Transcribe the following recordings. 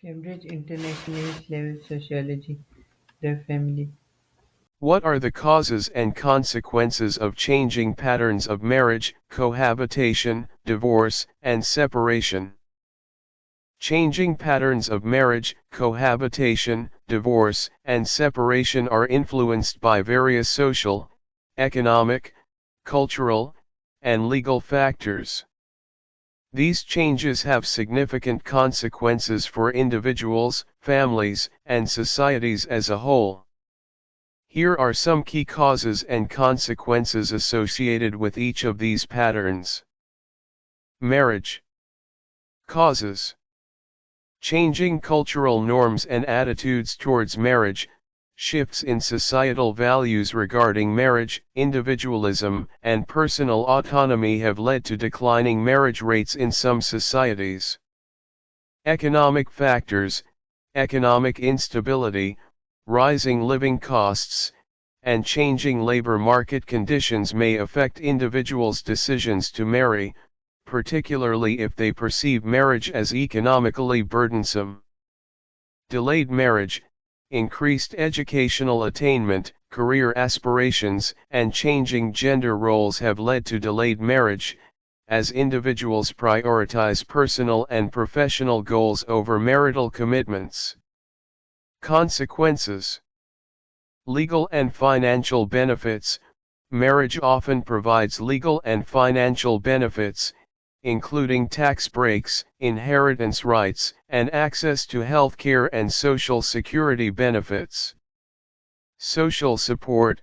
Cambridge Internationalist Level Sociology, the family. What are the causes and consequences of changing patterns of marriage, cohabitation, divorce, and separation? Changing patterns of marriage, cohabitation, divorce, and separation are influenced by various social, economic, cultural, and legal factors. These changes have significant consequences for individuals, families, and societies as a whole. Here are some key causes and consequences associated with each of these patterns. Marriage. Causes. Changing cultural norms and attitudes towards marriage, shifts in societal values regarding marriage, individualism, and personal autonomy have led to declining marriage rates in some societies. Economic factors, economic instability, rising living costs, and changing labor market conditions may affect individuals' decisions to marry, particularly if they perceive marriage as economically burdensome. Delayed marriage, increased educational attainment, career aspirations, and changing gender roles have led to delayed marriage, as individuals prioritize personal and professional goals over marital commitments. Consequences. Legal and financial benefits. Marriage often provides legal and financial benefits, including tax breaks, inheritance rights, and access to health care and social security benefits. Social support.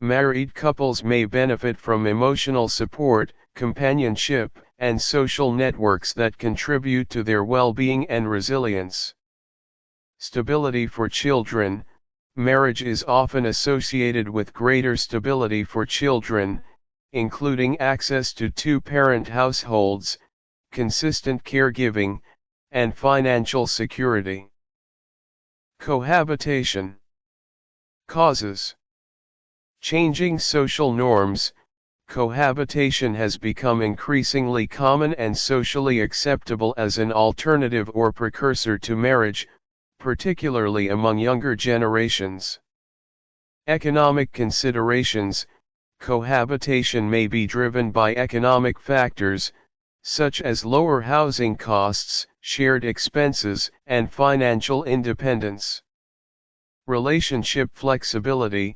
Married couples may benefit from emotional support, companionship, and social networks that contribute to their well-being and resilience. Stability for children. Marriage is often associated with greater stability for children, including access to two-parent households, consistent caregiving, and financial security. Cohabitation. Causes. Changing social norms. Cohabitation has become increasingly common and socially acceptable as an alternative or precursor to marriage, particularly among younger generations. Economic considerations. Cohabitation may be driven by economic factors, such as lower housing costs, shared expenses, and financial independence. Relationship flexibility.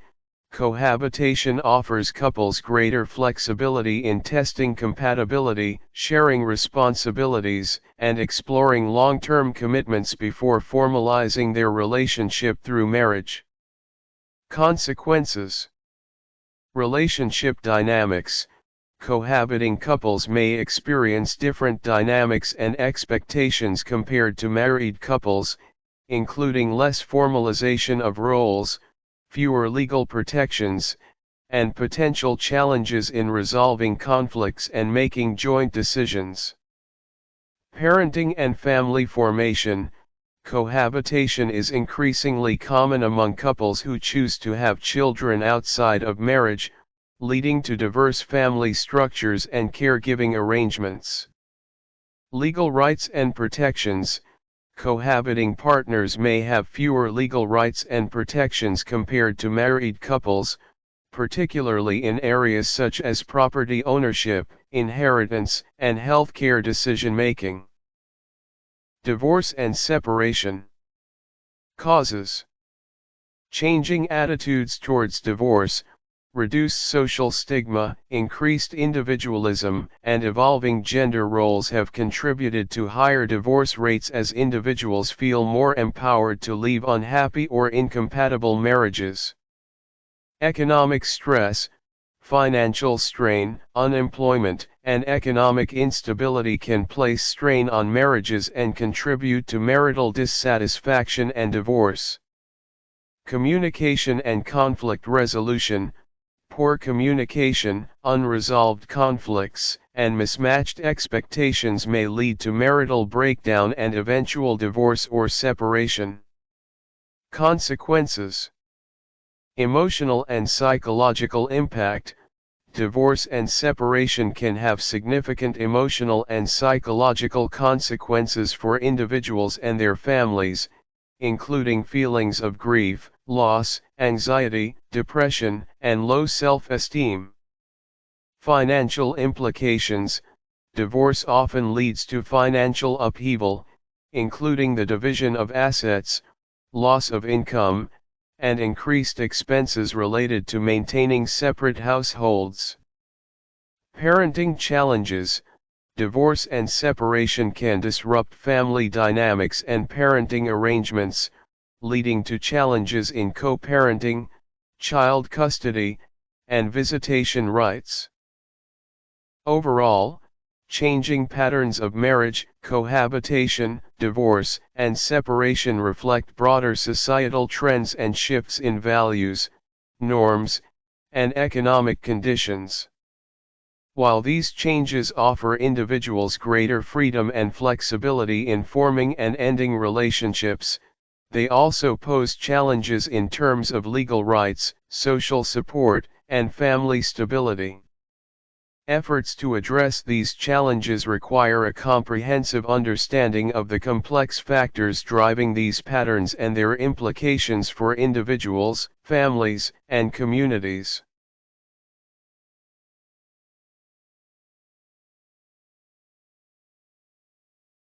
Cohabitation offers couples greater flexibility in testing compatibility, sharing responsibilities, and exploring long-term commitments before formalizing their relationship through marriage. Consequences. Relationship dynamics. Cohabiting couples may experience different dynamics and expectations compared to married couples, including less formalization of roles, fewer legal protections, and potential challenges in resolving conflicts and making joint decisions. Parenting and family formation. Cohabitation is increasingly common among couples who choose to have children outside of marriage, leading to diverse family structures and caregiving arrangements. Legal rights and protections. Cohabiting partners may have fewer legal rights and protections compared to married couples, particularly in areas such as property ownership, inheritance, and healthcare decision-making. Divorce and separation. Causes. Changing attitudes towards divorce, reduced social stigma, increased individualism, and evolving gender roles have contributed to higher divorce rates as individuals feel more empowered to leave unhappy or incompatible marriages. Economic stress, financial strain, unemployment, and economic instability can place strain on marriages and contribute to marital dissatisfaction and divorce. Communication and conflict resolution. Poor communication, unresolved conflicts, and mismatched expectations may lead to marital breakdown and eventual divorce or separation. Consequences. Emotional and psychological impact. divorce and separation can have significant emotional and psychological consequences for individuals and their families, including feelings of grief, loss, anxiety, depression, and low self-esteem. Financial implications: divorce often leads to financial upheaval, including the division of assets, loss of income, and increased expenses related to maintaining separate households. Parenting challenges: divorce and separation can disrupt family dynamics and parenting arrangements, leading to challenges in co-parenting, child custody, and visitation rights. Overall, changing patterns of marriage, cohabitation, divorce, and separation reflect broader societal trends and shifts in values, norms, and economic conditions. While these changes offer individuals greater freedom and flexibility in forming and ending relationships, they also pose challenges in terms of legal rights, social support, and family stability. Efforts to address these challenges require a comprehensive understanding of the complex factors driving these patterns and their implications for individuals, families, and communities.